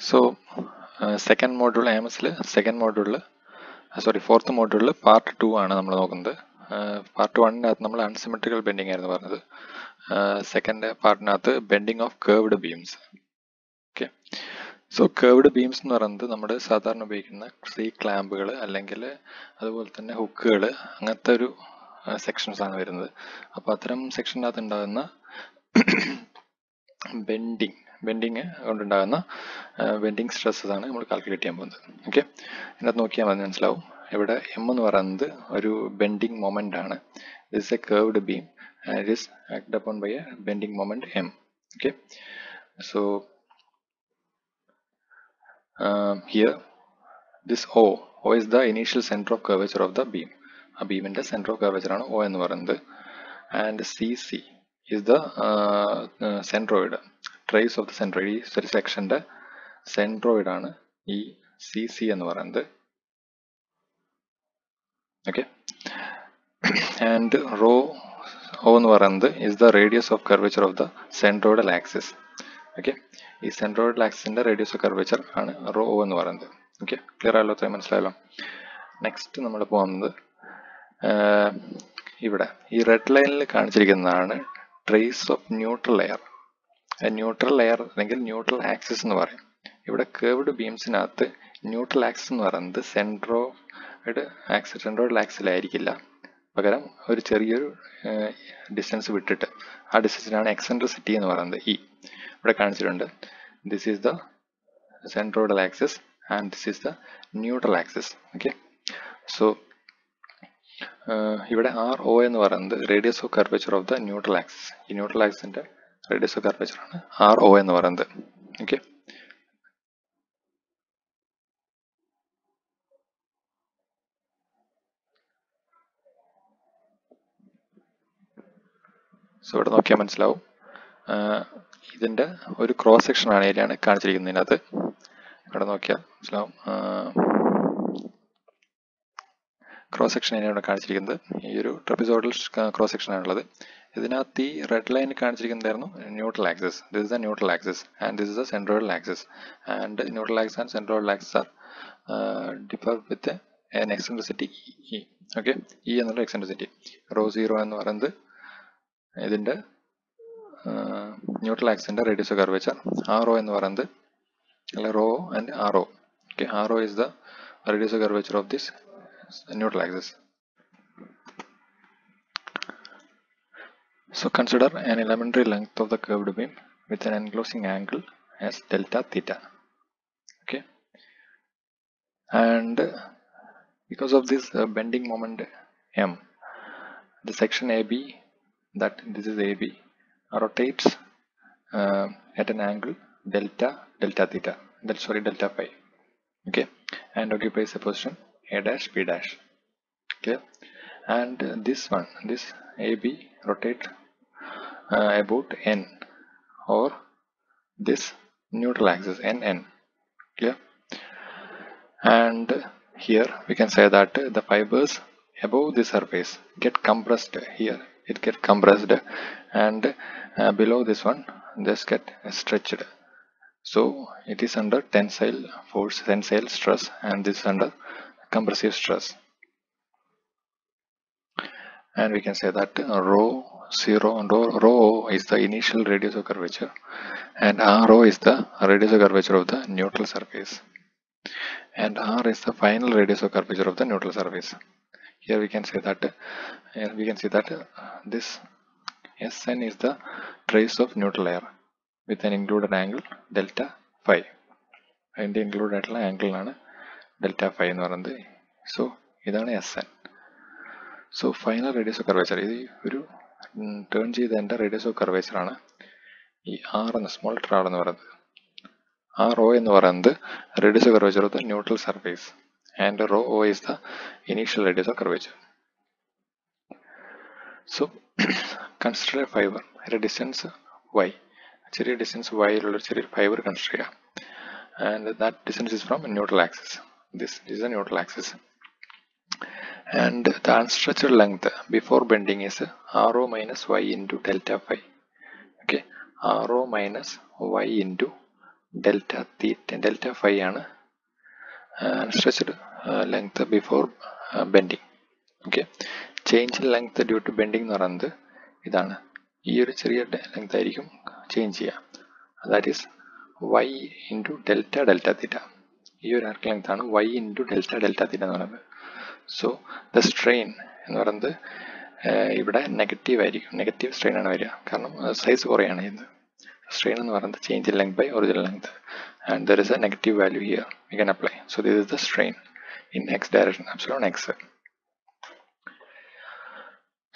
So, second module AMS second module, fourth module part 2 ആണ് നമ്മൾ നോക്കുന്നത്. പാർട്ട് 1-നകത്ത് നമ്മൾ അൺസിമെട്രിക്കൽ ബെൻഡിങ് ആയിരുന്നു പറഞ്ഞത്. സെക്കൻഡ് പാർട്ടിനകത്ത് bending of curved beams. Okay, so curved beams എന്ന് പറയുന്നത് നമ്മൾ സാധാരണ ഉപയോഗിക്കുന്ന സീ ക്ലാമ്പുകൾ അല്ലെങ്കിൽ അതുപോലെ തന്നെ ഹുക്കുകൾ, അങ്ങനത്തെ ഒരു സെക്ഷൻസ് ആണ് വരുന്നത്. അപ്പോൾ അത്തരം സെക്ഷനകത്ത് ഉണ്ടാകുന്ന ബെൻഡിങ് കൊണ്ടുണ്ടാകുന്ന ബെൻഡിങ് സ്ട്രെസ്സസ് ആണ് നമ്മൾ കാൽക്കുലേറ്റ് ചെയ്യാൻ പോകുന്നത്. ഓക്കെ, ഇതിനകത്ത് നോക്കിയാൽ മതി മനസ്സിലാവും. ഇവിടെ എം എന്ന് പറയുന്നത് ഒരു ബെൻഡിങ് മൊമെന്റ് ആണ്. This is a curved beam and it is act upon by a bending moment M. Okay, so here this O is the initial center of curvature of the beam. ആ ബീമിന്റെ centre of curvature ആണ് O എന്ന് പറയുന്നത്. And CC is the centroid, trace of the centroid. ഈ ഒരു സെക്ഷന്റെ centroid ആണ് ഈ CC എന്ന് പറയുന്നത്. ഓക്കെ, ആൻഡ് O എന്ന് പറയുന്നത് is the radius of curvature of the centroidal axis. Okay, ഈ സെൻട്രോയിഡൽ ആക്സിന്റെ റേഡിയസ് ഓഫ് കർവേച്ചർ ആണ് O എന്ന് പറയുന്നത്. ഓക്കെ, ക്ലിയർ ആയല്ലോ, അത്രയും മനസ്സിലായല്ലോ. നെക്സ്റ്റ് നമ്മൾ പോകുന്നത് ഇവിടെ ഈ റെഡ് ലൈനിൽ കാണിച്ചിരിക്കുന്നതാണ് trace of neutral layer. Neutral layer അല്ലെങ്കിൽ ന്യൂട്രൽ ആക്സിസ് എന്ന് പറയും. ഇവിടെ കേർവ്ഡ് ബീംസിനകത്ത് ന്യൂട്രൽ ആക്സിസ് എന്ന് പറയുന്നത് സെൻട്രോയിഡൽ ആക്സിലായിരിക്കില്ല, പകരം ഒരു ചെറിയൊരു ഡിസ്റ്റൻസ് വിട്ടിട്ട് ആ ഡിസ്റ്റൻസിനാണ് എക്സെൻട്രിസിറ്റി എന്ന് പറയുന്നത്. ഇവിടെ കാണിച്ചിട്ടുണ്ട്. This is the centroidal axis and this is the neutral axis. Okay, so ഇവിടെ RO എന്ന് പറയുന്നത് radius of curvature of the neutral axis. ഈ ന്യൂട്രൽ ആക്സിന്റെ റേഡിയസ് ഓഫ് കർവേച്ചർ ആണ് RO എന്ന് പറയുന്നത്. ഓക്കെ, സോ ഇവിടെ നോക്കിയാൽ മനസ്സിലാവും. ഇതിന്റെ ഒരു ക്രോസ് സെക്ഷൻ ഏരിയയാണ് കാണിച്ചിരിക്കുന്നതിനകത്ത്. ഇവിടെ നോക്കിയാൽ മനസ്സിലാവും. ക്രോസ് സെക്ഷൻ ഏരിയ ഇവിടെ കാണിച്ചിരിക്കുന്നത് ഈ ഒരു ട്രപ്പിസോയിഡൽ ക്രോസ് സെക്ഷൻ ആണുള്ളത്. ഇതിനകത്ത് ഈ റെഡ് ലൈൻ കാണിച്ചിരിക്കുന്നതായിരുന്നു neutral axis. This is the neutral axis and this is the centroidal axis. And neutral axis and centroidal axis are differ with an eccentricity E. Okay, E എന്നുള്ള eccentricity. ρ0 എന്ന് പറയുന്നത് ഇതിന്റെ neutral ആക്സിന്റെ radius of curvature. RO എന്ന് പറയുന്നത് ρ and RO. Okay, RO is the radius of curvature of this neutral axis. So consider an elementary length of the curved beam with an enclosing angle as delta theta. Okay, and because of this bending moment M, the section AB, that this is AB, rotates at an angle delta theta, delta phi. Okay, and occupies a position A dash B dash. Okay, and this AB rotate about N, or this neutral axis NN. Okay, and here we can say that the fibers above the surface get compressed. Here it get compressed, and below this one just get stretched. So it is under tensile force, tensile stress, and this is under compressive stress. And we can say that ρ0 is the initial radius of curvature, and RO is the radius of curvature of the neutral surface, and R is the final radius of curvature of the neutral surface. Here we can say that this SN is the trace of neutral layer with an included angle delta phi. അതിൻ്റെ include ആയിട്ടുള്ള angle ആണ് delta phi എന്ന് പറയുന്നത്. So ഇതാണ് SN. So final radius of curvature, ഇത് ഒരു turn ചെയ്തതിൻ്റെ radius of curvature ആണ് ഈ R എന്ന സ്മോൾ ലെറ്റർ R എന്ന് പറയുന്നത്. RO എന്ന് പറയുന്നത് radius of curvature of the neutral surface, and ρO is the initial radius of curvature. So consider a fiber at a distance y. ചെറിയ distance വൈയിലുള്ള ചെറിയ fibre consider ചെയ്യാം. And that distance is from neutral axis. This is a neutral axis, and the unstretched length before bending is RO minus y into delta phi. Okay, RO minus y into delta theta, delta phi ആണ് stretched length before bending. Okay, change in length due to bending എന്ന് പറയുന്നത് ഇതാണ്. ഈ ഒരു ചെറിയ length ആയിരിക്കും change ചെയ്യുക. That is y into delta delta തീറ്റ. ഈ ഒരു ആർക്ക് ലെങ്ത് ആണ് y ഇൻറ്റു ഡെൽറ്റ ഡെൽറ്റ തീറ്റ എന്ന് പറയുന്നത്. സോ ദ സ്ട്രെയിൻ എന്ന് പറയുന്നത് ഇവിടെ നെഗറ്റീവ് ആയിരിക്കും. നെഗറ്റീവ് സ്ട്രെയിൻ ആണ് വരിക, കാരണം സൈസ് കുറയാണ് ചെയ്യുന്നത്. Strain എന്ന് പറയുന്നത് change in length by original length, and there is a negative value here we can apply. So this is the strain in x direction, epsilon x.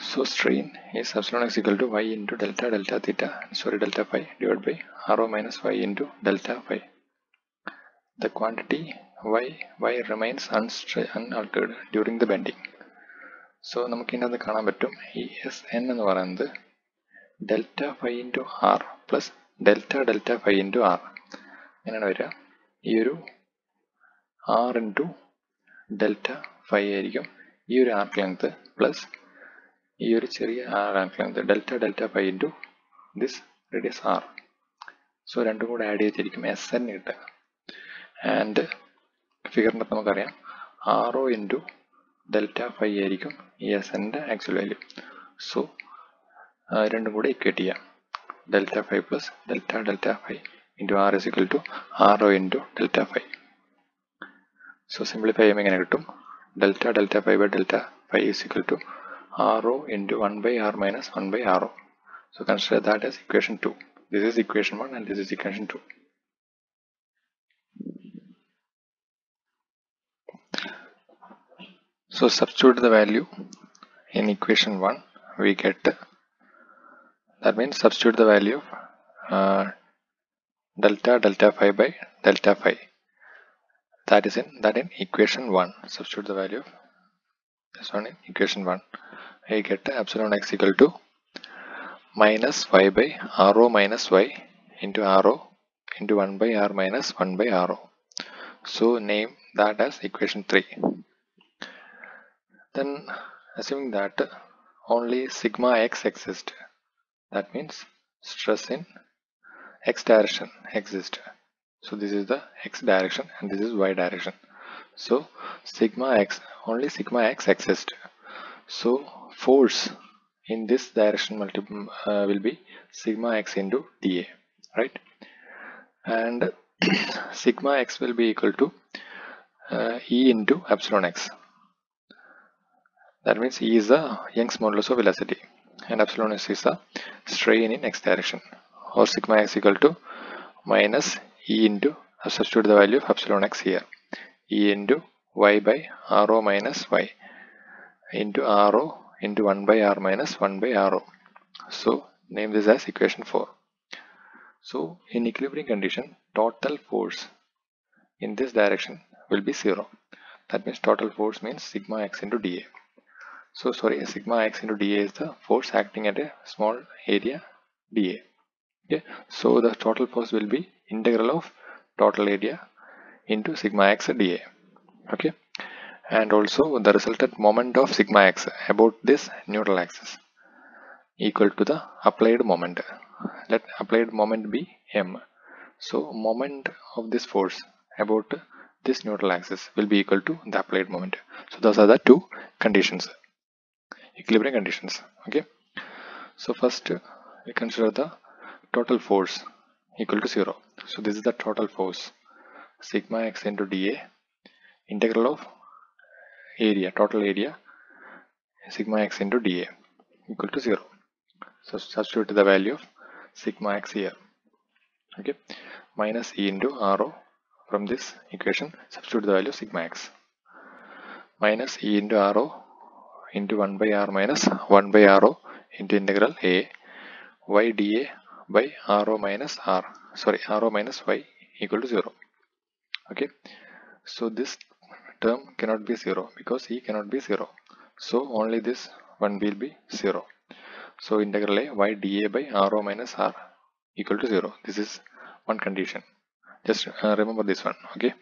So strain is epsilon x equal to y into delta delta theta, delta phi divided by rho minus y into delta phi. The quantity y remains unaltered during the bending. So നമുക്ക് ഇതിനകത്ത് കാണാൻ പറ്റും ഈ Sn എന്ന് പറയുന്നത് delta phi into r plus delta phi into r അങ്ങനെയാണ് വരിക. ഈ ഒരു r into delta phi ആയിരിക്കും ഈ ഒരു ആർക്ക് ലെങ്ത് പ്ലസ് ഈ ഒരു ചെറിയ arc length delta phi into this radius r. So രണ്ടും കൂടെ ആഡ് ചെയ്തിരിക്കും Sn കിട്ടുക. ആൻഡ് ഫിഗറിനകത്ത് നമുക്കറിയാം rho into delta phi ആയിരിക്കും ഈ Sൻ്റെ ആക്ച്വൽ വാല്യൂ. സോ രണ്ടും കൂടെ ഇക്വേറ്റ് ചെയ്യാം. delta phi plus delta phi into r is equal to rho into delta phi. So simplify ചെയ്യുമ്പോൾ എങ്ങനെ കിട്ടും? delta phi by delta phi is equal to rho into 1 by r minus 1 by rho. So consider that as equation 2. This is equation 1 and this is equation 2. So substitute the value in equation 1. We get, that means substitute the value of delta phi by delta phi. That is in equation 1. Substitute the value of this one in equation 1. We get epsilon x equal to minus y by rho minus y into rho into 1 by r minus 1 by rho. So name that as equation 3. Then assuming that only sigma x exists, that means stress in x direction exists. So this is the x direction and this is y direction. So only sigma x exists. So force in this direction will be sigma x into dA, right? And sigma x will be equal to E into epsilon x. That means E is the Young's modulus of velocity and epsilon s is the strain in x direction, or sigma x equal to minus E into, substitute the value of epsilon x here, E into y by rho minus y into rho into 1 by r minus 1 by rho. So name this as equation 4. So in equilibrium condition, total force in this direction will be 0. That means total force means sigma x into dA. So sigma x into dA is the force acting at a small area dA. Okay, so the total force will be integral of total area into sigma x dA. Okay, and also the resultant moment of sigma x about this neutral axis equal to the applied moment. Let applied moment be m. So moment of this force about this neutral axis will be equal to the applied moment. So those are the two conditions, equilibrium conditions. Okay, so first we consider the total force equal to 0. So this is the total force, sigma x into dA, integral of area, total area, sigma x into dA equal to 0. So substitute the value of sigma x here. Okay, minus E into rho from this equation, substitute the value of sigma x, minus E into rho into 1 by r minus 1 by rho into integral a y dA by rho minus rho minus y equal to 0. Okay, so this term cannot be 0 because E cannot be 0. So only this one will be 0. So integral a y dA by rho minus r equal to 0. This is one condition. Just remember this one. Okay,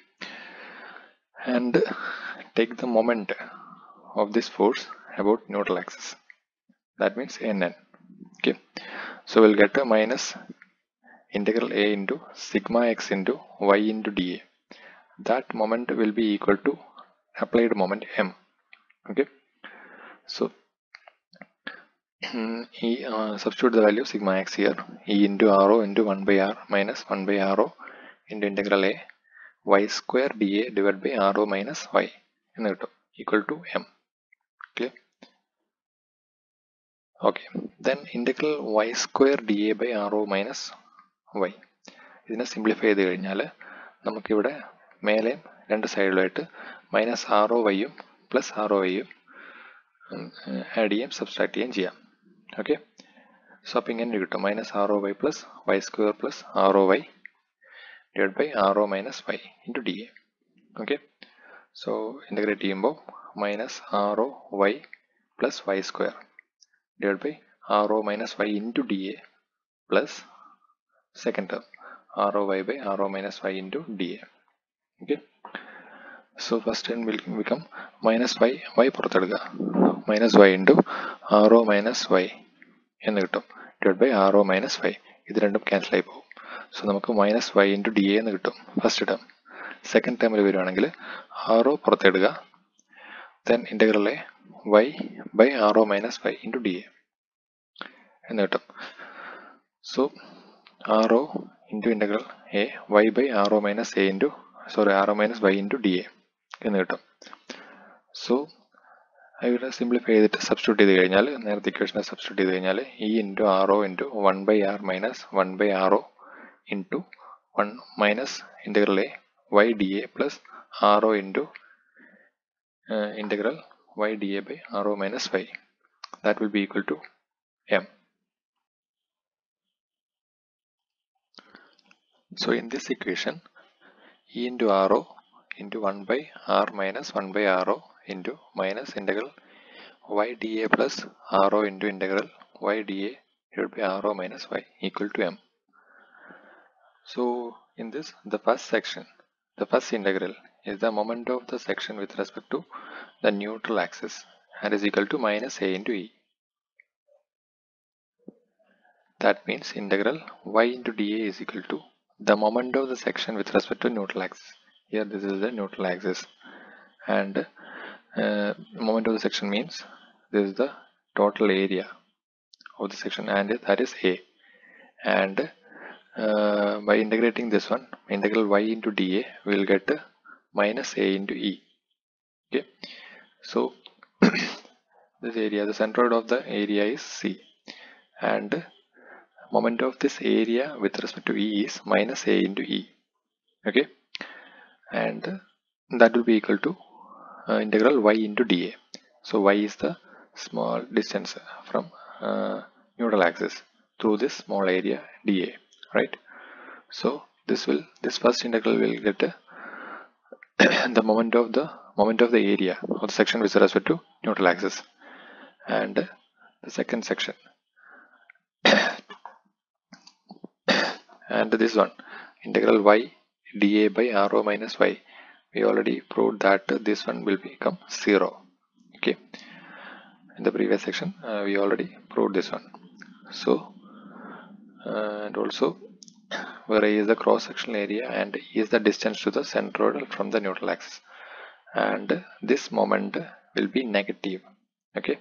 and take the moment of this force about neutral axis. That means nn. Okay, so we'll get a minus integral A into sigma x into y into dA. That moment will be equal to applied moment m. Okay, so substitute the value of sigma x here. E into rho into 1 by r minus 1 by rho into integral A y square dA divided by rho minus y എന്ന് കിട്ടും equal to m. Okay. Okay. Then integral y square dA by rho minus y. ഇതിനെ simplify ചെയ്ത് കഴിഞ്ഞാൽ നമുക്കിവിടെ മേലെ രണ്ട് സൈഡിലായിട്ട് minus ആറോ വൈയും പ്ലസ് ആറോ വൈയും ആഡ് ചെയ്യാം, സബ്സ്ട്രാക്ട് ചെയ്യാം ചെയ്യാം. ഓക്കെ, സോ അപ്പോൾ ഇങ്ങനെ കിട്ടും minus rho y plus y square plus rho y divide by rho minus y into D A. Okay, so integrate ചെയ്യുമ്പോൾ minus rho y plus y square divide by rho minus y into D A plus second term rho y by rho minus y into dA. Okay, so first term will become minus y പുറത്തെടുക്കുക minus y into rho minus y എന്ന് കിട്ടും divided by rho minus y. ഇത് രണ്ടും cancel ആയി പോകും. So നമുക്ക് minus y into dA എന്ന് കിട്ടും first term. Second ടേമിൽ വരുവാണെങ്കിൽ rho പുറത്തെടുക്കുക, then integral a y by rho minus y into dA എന്ന് കിട്ടും. So rho into integral a y by rho minus a into rho minus y into dA എന്ന് കിട്ടും. So ഇവിടെ simplify ചെയ്തിട്ട് substitute ചെയ്ത് കഴിഞ്ഞാൽ നേരത്തെ ഇക്വേഷനെ സബ്സ്റ്റിറ്റ്യൂട്ട് ചെയ്ത് കഴിഞ്ഞാൽ E into rho into 1 by r minus 1 by rho into 1 minus integral A y dA plus rho into integral y dA by rho minus y. That will be equal to m. So in this equation, E into rho into 1 by r minus 1 by rho into minus integral y dA plus rho into integral y dA divided by rho minus y equal to m. So in this, the first section, the first integral is the moment of the section with respect to the neutral axis and is equal to minus a into e. That means integral y into dA is equal to the moment of the section with respect to neutral axis. Here this is the neutral axis, and moment of the section means this is the total area of the section, and that is A. And by integrating this one, integral y into dA, we will get minus A into E. Okay, so this area, the centroid of the area is C, and moment of this area with respect to E is minus A into E. Okay, and that will be equal to integral y into dA. So y is the small distance from neutral axis through this small area dA, right? So this first integral will get the moment of the area of the section with respect to neutral axis, and the second section and this one, integral y dA by rho minus y. We already proved that this one will become 0. Okay, in the previous section we already proved this one. So and also where A is the cross sectional area and E is the distance to the centroid from the neutral axis, and this moment will be negative. Okay,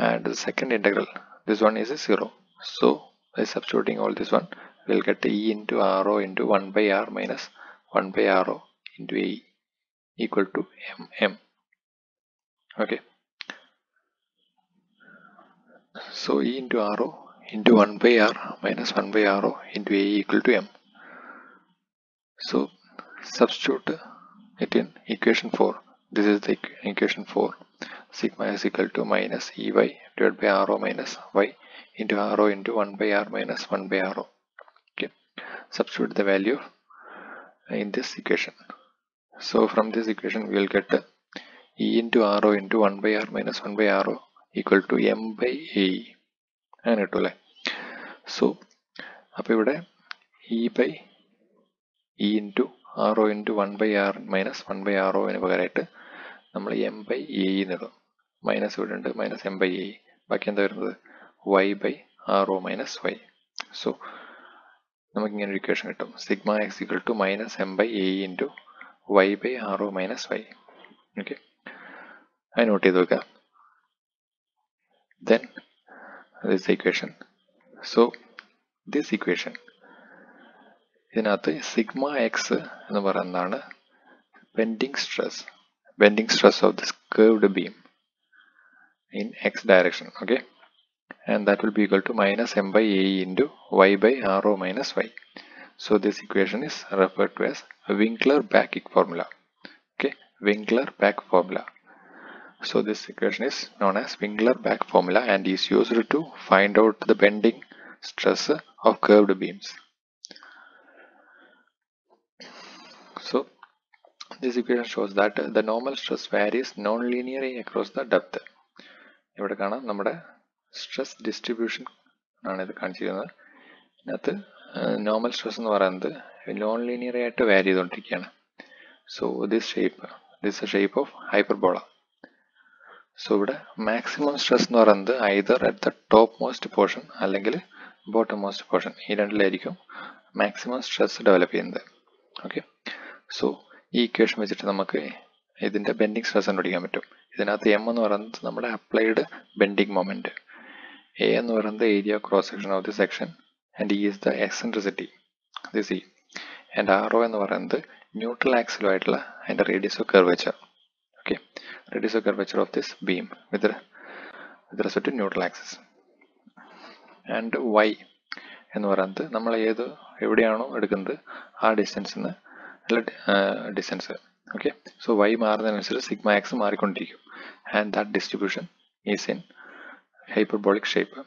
and the second integral, this one is a 0. So by substituting all this one, we will get E into rho into 1 by r minus 1 by rho into A equal to m. Okay, so E into rho into 1 by r minus 1 by rho into A equal to m. So substitute it in equation 4. This is the equation 4. Sigma is equal to minus Ey divided by rho minus y into rho into 1 by r minus 1 by rho. Okay, substitute the value in this equation. So from this equation we will get E into rho into 1 by r minus 1 by rho equal to m by A. അങ്ങനെ കിട്ടുമല്ലേ? So അപ്പോൾ ഇവിടെ E by E into rho into 1 by r minus 1 by rho ന് പകരമായിട്ട് നമ്മൾ m by A എന്നിടും. Minus ഇവിടെ ഉണ്ട്, minus m by A. ബാക്കി എന്താ വരുന്നത്? y by rho minus y. So നമുക്ക് ഇങ്ങനെ ഒരു ഇക്വേഷൻ കിട്ടും. Sigma X equal to minus M by A into Y by R O minus Y. Okay, അത് നോട്ട് ചെയ്ത് വെക്കുക. Then this equation. So this equation, ഇതിനകത്ത് സിഗ്മ എക്സ് എന്ന് പറയുന്നതാണ് bending stress of this curved beam in x direction. Okay, and that will be equal to minus m by a into y by r o minus y. So this equation is referred to as Winkler-Batch formula. Okay, Winkler-Batch formula. So this equation is known as Winkler-Batch formula and is used to find out the bending stress of curved beams. So this equation shows that the normal stress varies non-linearly across the depth. ഇവിടെ കാണാം നമ്മുടെ stress distribution ആണ് ഇത് കാണിച്ചിരിക്കുന്നത്. ഇതിനകത്ത് normal stress എന്ന് പറയുന്നത് non linear ആയിട്ട് വാരി ചെയ്തുകൊണ്ടിരിക്കുകയാണ്. So this shape of hyperbola. So ഇവിടെ മാക്സിമം സ്ട്രെസ് എന്ന് പറയുന്നത് either at the top most portion അല്ലെങ്കിൽ ബോട്ടം മോസ്റ്റ് പോർഷൻ, ഈ രണ്ടിലായിരിക്കും മാക്സിമം സ്ട്രെസ് ഡെവലപ്പ് ചെയ്യുന്നത്. ഓക്കെ, സോ ഈ ഇക്വേഷൻ വെച്ചിട്ട് നമുക്ക് ഇതിൻ്റെ ബെൻഡിങ് സ്ട്രെസ് കണ്ടുപിടിക്കാൻ പറ്റും. ഇതിനകത്ത് എം എന്ന് പറയുന്നത് നമ്മുടെ അപ്ലൈഡ് ബെൻഡിങ് മൊമെൻറ്റ്, എ എന്ന് പറയുന്നത് area cross section of the section and E is the eccentricity this E, and R O എന്ന് പറയുന്നത് ന്യൂട്രൽ ആക്സിലുമായിട്ടുള്ള അതിൻ്റെ radius of curvature. Okay, radius of curvature of this beam with respect to neutral axis. And Y എന്ന് പറയുന്നത് നമ്മൾ എവിടെയാണോ എടുക്കുന്നത് ആ ഡിസ്റ്റൻസിന് ഉള്ള ഡിസ്റ്റൻസ്. ഓക്കെ, സോ വൈ മാറുന്നതിനനുസരിച്ച് സിഗ്മ എക്സ് മാറിക്കൊണ്ടിരിക്കും and that distribution is in hyperbolic shape.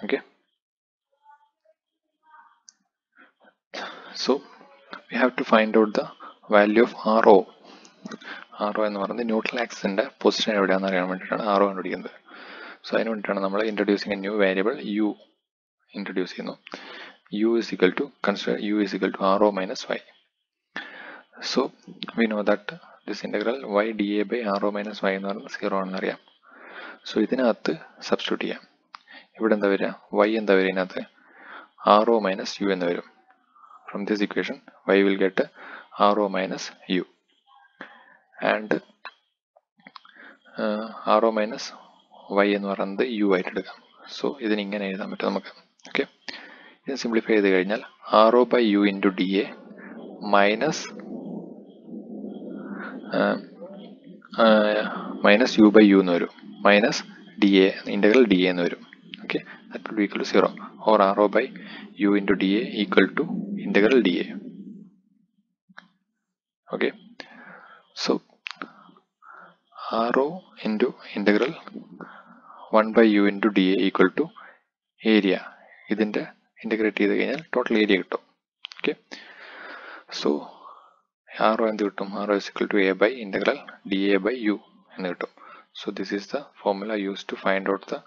Okay, so we have to find out the value of R O. R O എന്ന് പറയുന്നത് ന്യൂട്രൽ ആക്സിസിൻ്റെ പൊസിഷൻ എവിടെയാണെന്ന് അറിയാൻ വേണ്ടിയിട്ടാണ് ആർ ഒ കണ്ടുപിടിക്കുന്നത്. So അതിന് വേണ്ടിയിട്ടാണ് നമ്മൾ introducing A new variable U introduce ചെയ്യുന്നു. u is equal to, consider u is equal to r o minus y. So we know that this integral y dA by r o minus y എന്ന് പറയുന്നത് 0 ആണെന്ന് അറിയാം. So ഇതിനകത്ത് substitute ചെയ്യാം. ഇവിടെ എന്താ വരിക, y എന്താ വരിക, ഇതിനകത്ത് r o minus u എന്ന് വരും. From this equation y will get r o minus u and r o minus y എന്ന് പറയുന്നത് u ആയിട്ട് എടുക്കാം. സോ ഇതിന് ഇങ്ങനെ എഴുതാൻ പറ്റും നമുക്ക്. ഓക്കെ, ഇത് സിംപ്ലിഫൈ ചെയ്ത് കഴിഞ്ഞാൽ R O by U into D A minus U by U എന്ന് വരും, minus D A integral D A എന്ന് വരും. Okay, that will be equal to 0 or R O by U into D A equal to integral D A. Okay, so R O into integral 1 by u into D A equal to area. ഇതിൻ്റെ integrate ചെയ്ത് കഴിഞ്ഞാൽ total area കിട്ടും. Okay, so R O എന്ത് കിട്ടും, R O is equal to A by integral D A by U എന്ന് കിട്ടും. So this is the formula use to find out the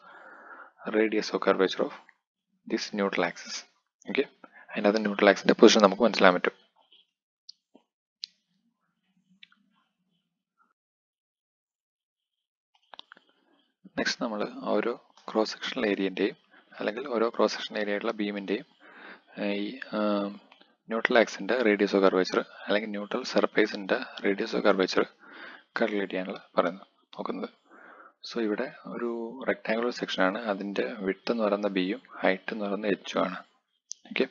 radius of curvature of this neutral axis. Okay, അതിനകത്ത് neutral ആക്സിൻ്റെ position നമുക്ക് മനസ്സിലാൻ പറ്റും. Next നമ്മൾ ഓരോ cross sectional ഏരിയൻ്റെയും അല്ലെങ്കിൽ ഓരോ ക്രോസ് സെക്ഷൻ ഏരിയയുള്ള ബീമിൻ്റെയും ഈ ന്യൂട്രൽ ആക്സിൻ്റെ റേഡിയസ് ഓഫ് കർവേച്ചർ അല്ലെങ്കിൽ ന്യൂട്രൽ സർഫേസിൻ്റെ റേഡിയസ് ഓഫ് കർവേച്ചർ കാൽക്കുലേറ്റ് ചെയ്യാനുള്ള നോക്കുന്നത്. സോ ഇവിടെ ഒരു റെക്ടാങ്കുലർ സെക്ഷനാണ്, അതിൻ്റെ വിഡ്ത്ത് എന്ന് പറയുന്ന ബിയും ഹൈറ്റ് എന്ന് പറയുന്ന എച്ചും ആണ്. ഓക്കെ,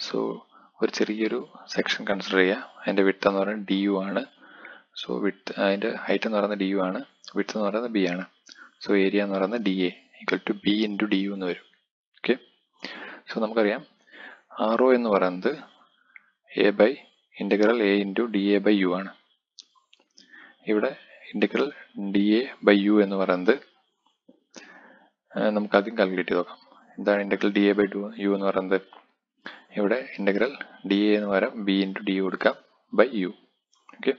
സോ ഒരു ചെറിയൊരു സെക്ഷൻ കൺസിഡർ ചെയ്യുക, അതിൻ്റെ വിഡ്ത്ത് എന്ന് പറയുന്നത് ഡി യു ആണ്. സോ അതിൻ്റെ ഹൈറ്റ് എന്ന് പറയുന്നത് ഡി യു ആണ്, വിഡ്ത്ത് എന്ന് പറയുന്നത് ബി ആണ്. സോ ഏരിയ എന്ന് പറയുന്നത് D A equal to B into D U എന്ന് വരും. ഓക്കെ, സോ നമുക്കറിയാം ആർ ഒ എന്ന് പറയുന്നത് A by integral A into D A by U ആണ്. ഇവിടെ integral D A by U എന്ന് പറയുന്നത് നമുക്ക് ആദ്യം കാൽക്കുലേറ്റ് ചെയ്ത് നോക്കാം. എന്താണ് integral D A by U എന്ന് പറയുന്നത്? ഇവിടെ ഇൻ്റഗ്രൽ ഡി എ എന്ന് പകരം ബി ഇൻറ്റു ഡി യു കൊടുക്കാം ബൈ യു. ഓക്കെ,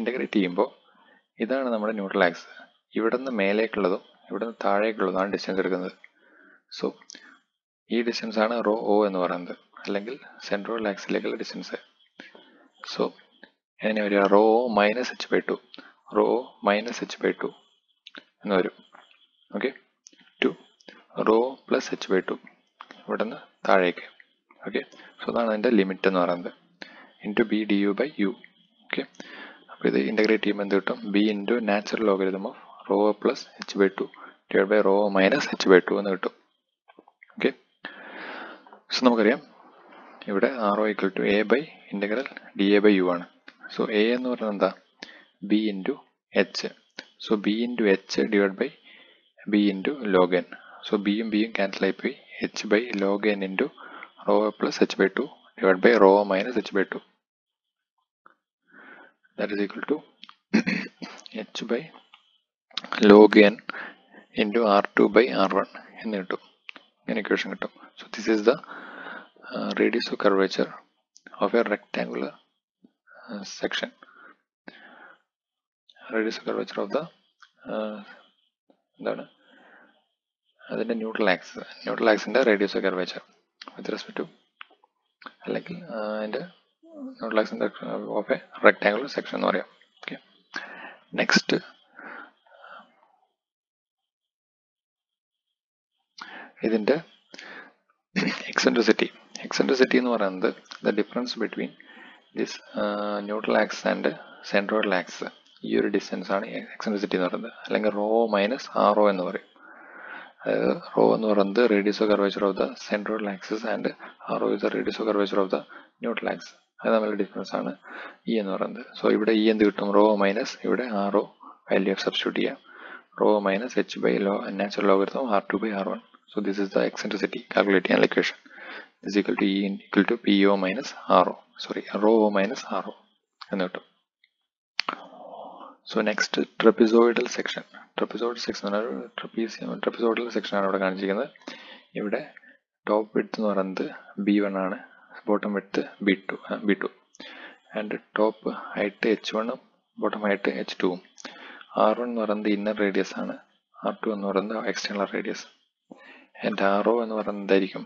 ഇൻ്റഗ്രേറ്റ് ചെയ്യുമ്പോൾ ഇതാണ് നമ്മുടെ ന്യൂട്രൽ ആക്സ്. ഇവിടെ നിന്ന് മേലേക്കുള്ളതും ഇവിടെ നിന്ന് താഴേക്കുള്ളതാണ് ഡിസ്റ്റൻസ് എടുക്കുന്നത്. സോ ഈ ഡിസ്റ്റൻസ് ആണ് റോ ഒ എന്ന് പറയുന്നത്, അല്ലെങ്കിൽ സെൻട്രൽ ആക്സിലേക്കുള്ള ഡിസ്റ്റൻസ്. സോ എങ്ങനെ വരിക, rho O minus H by two, rho O minus H by two എന്ന് വരും. Okay, two rho plus H by two ഇവിടെ നിന്ന് താഴേക്ക്. ഓക്കെ, സോ അതാണ് അതിൻ്റെ ലിമിറ്റ് എന്ന് പറയുന്നത്. Into B D U by U. Okay, അപ്പോൾ ഇത് ഇൻ്റഗ്രേറ്റ് ചെയ്യുമ്പോൾ എന്ത് കിട്ടും? B into natural logarithm of rho plus H by two divide by rho minus H by two എന്ന് കിട്ടും. ഓക്കെ, സോ നമുക്കറിയാം ഇവിടെ R O equal to A by integral D A by U ആണ്. So A എന്ന് പറയുന്നത് എന്താ? B into H. So B into H divide by B into log N. So ബിയും ബിയും ക്യാൻസൽ ആയിപ്പോയി. H by log N into rho plus H by two divide by rho minus H by two. That is equal to H by log n into r2 by r1 എന്ന് കിട്ടും. ഇങ്ങനെ equation കിട്ടും. So this is the radius of curvature of a rectangular section. Radius of curvature of the എന്താണ് അതിൻ്റെ neutral axis. Neutral ആക്സിൻ്റെ radius of curvature with respect to, അല്ലെങ്കിൽ അതിൻ്റെ neutral ആക്സിൻ്റെ ഓഫ് എ റെക്ടാങ്കുലർ സെക്ഷൻ എന്ന് പറയാം. Okay, next ഇതിൻ്റെ eccentricity. Eccentricity എന്ന് പറയുന്നത് the difference between this neutral axis and centroidal axis. ഈ ഒരു ഡിസ്റ്റൻസ് ആണ് എക്സെൻട്രിസിറ്റി എന്ന് പറയുന്നത്, അല്ലെങ്കിൽ റോ മൈനസ് ആർ ഒ എന്ന് പറയും. അതായത് റോ എന്ന് പറയുന്നത് radius of curvature of the centroidal axis and R O is the radius of curvature of the neutral axis. അത് തമ്മിലുള്ള ഡിഫറൻസ് ആണ് ഇ എന്ന് പറയുന്നത്. സോ ഇവിടെ ഇ എന്ത് കിട്ടും? റോ മൈനസ് ഇവിടെ R O value of substitute ചെയ്യാം. Rho minus H by natural logarithm R2 by R1. So this is the eccentricity calculating an equation. This is equal to E equal to PO minus RO. Sorry, rho minus RO. So next, trapezoidal section. Trapezoidal section trapezoidal section ആണ് ഇവിടെ കാണിച്ചിരിക്കുന്നത്. ഇവിടെ top width എന്ന് പറയുന്നത് B1 ആണ്, bottom width B2 and top height H1 bottom height H2. R1 എന്ന് പറയുന്നത് inner radius ആണ്, R2 എന്ന് പറയുന്നത് എക്സ്റ്റേണൽ റേഡിയസ്, ആൻഡ് RO എന്ന് പറയുന്നതായിരിക്കും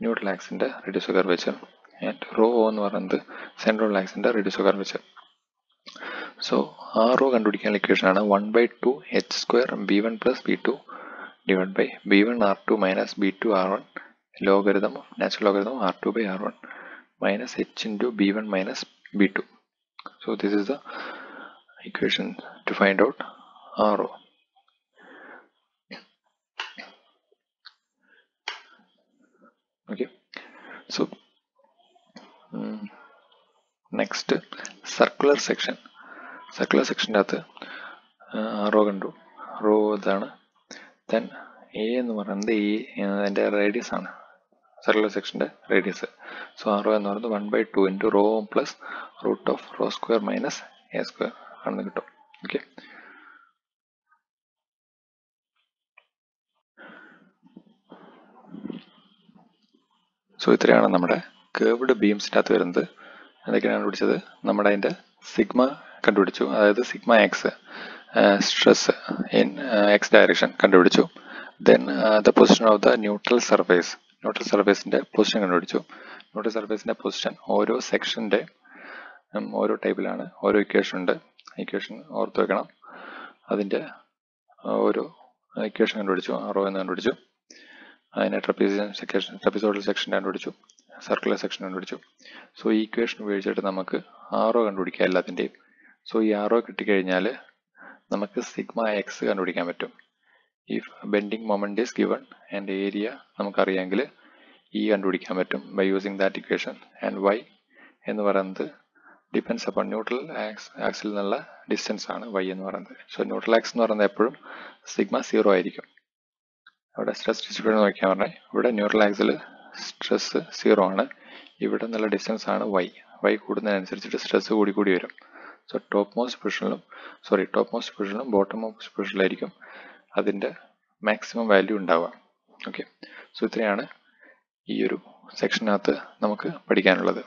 ന്യൂട്രൽ ആക്സിൻ്റെ radius of curvature, and rho എന്ന് പറയുന്നത് സെൻട്രൽ ആക്സിൻ്റെ radius of curvature. So RO കണ്ടുപിടിക്കാൻ ഇക്വേഷൻ ആണ് 1/2 h² B1 plus B2 divided by B1 R2 minus B2 R1 logarithm of natural logarithm of R2 by R1 minus h into B1 minus B2. So this is the equation to find out RO. Okay, so next, circular section. Circular section at RO കണ്ടു, rho ഇതാണ്. Then A എന്ന് പറയുന്നത് അതിൻ്റെ radius ആണ്, circular സെക്ഷൻ്റെ radius. So RO എന്ന് പറയുന്നത് 1/2 into rho plus root of rho square minus A square ആണെന്ന് കിട്ടും. ഓക്കെ, സോ ഇത്രയാണ് നമ്മുടെ കേർവ്ഡ് ബീംസിൻ്റെ അകത്ത് വരുന്നത്. എന്തൊക്കെയാണ് കണ്ടുപിടിച്ചത്? നമ്മുടെ അതിൻ്റെ സിഗ്മ കണ്ടുപിടിച്ചു, അതായത് sigma x stress in x direction കണ്ടുപിടിച്ചു. Then the position of the neutral surface, neutral സർഫേസിൻ്റെ പൊസിഷൻ കണ്ടുപിടിച്ചു. ന്യൂട്രൽ സർഫേസിൻ്റെ പൊസിഷൻ ഓരോ സെക്ഷൻ്റെ ഓരോ ടൈപ്പിലാണ്, ഓരോ ഇക്വേഷൻ ഉണ്ട്. ഇക്വേഷൻ ഓർത്ത് വെക്കണം. അതിൻ്റെ ഓരോ ഇക്വേഷൻ കണ്ടുപിടിച്ചു, RO എന്ന് കണ്ടുപിടിച്ചു. അതിനെ ട്രപ്പീസോഡൽ സെക്ഷൻ കണ്ടുപിടിച്ചു, സർക്കുലർ സെക്ഷൻ കണ്ടുപിടിച്ചു. സോ ഈ ഇക്വേഷൻ ഉപയോഗിച്ചിട്ട് നമുക്ക് RO കണ്ടുപിടിക്കാം എല്ലാത്തിൻ്റെയും. സോ ഈ RO കിട്ടിക്കഴിഞ്ഞാൽ നമുക്ക് സിഗ്മ എക്സ് കണ്ടുപിടിക്കാൻ പറ്റും. If bending moment is given and area നമുക്കറിയാമെങ്കിൽ E കണ്ടുപിടിക്കാൻ പറ്റും by using that equation. And Y എന്ന് പറയുന്നത് ഡിപ്പെൻഡ്സ് അപ്പോൺ ന്യൂട്രൽ ആക്സിൽ നിന്നുള്ള ഡിസ്റ്റൻസ് ആണ് Y എന്ന് പറയുന്നത്. സോ ന്യൂട്രൽ ആക്സ് എന്ന് പറയുന്നത് എപ്പോഴും സിഗ്മ 0 ആയിരിക്കും. അവിടെ സ്ട്രെസ് ഡിസ്ട്രിബ്യൂഷൻ നോക്കിയാൽ പറഞ്ഞാൽ ഇവിടെ ന്യൂട്രൽ ആക്സിൽ സ്ട്രെസ് 0 ആണ്, ഇവിടെ നിന്നുള്ള ഡിസ്റ്റൻസ് ആണ് Y കൂടുന്നതിനനുസരിച്ചിട്ട് സ്ട്രെസ് കൂടി വരും. സോ ടോപ്പ് മോസ്റ്റ് പൊസിഷനിലും ബോട്ടം മോസ്റ്റ് പൊസിഷനിലായിരിക്കും അതിൻ്റെ മാക്സിമം വാല്യൂ ഉണ്ടാവുക. ഓക്കെ, സോ ഇത്രയാണ് ഈ ഒരു സെക്ഷനകത്ത് നമുക്ക് പഠിക്കാനുള്ളത്.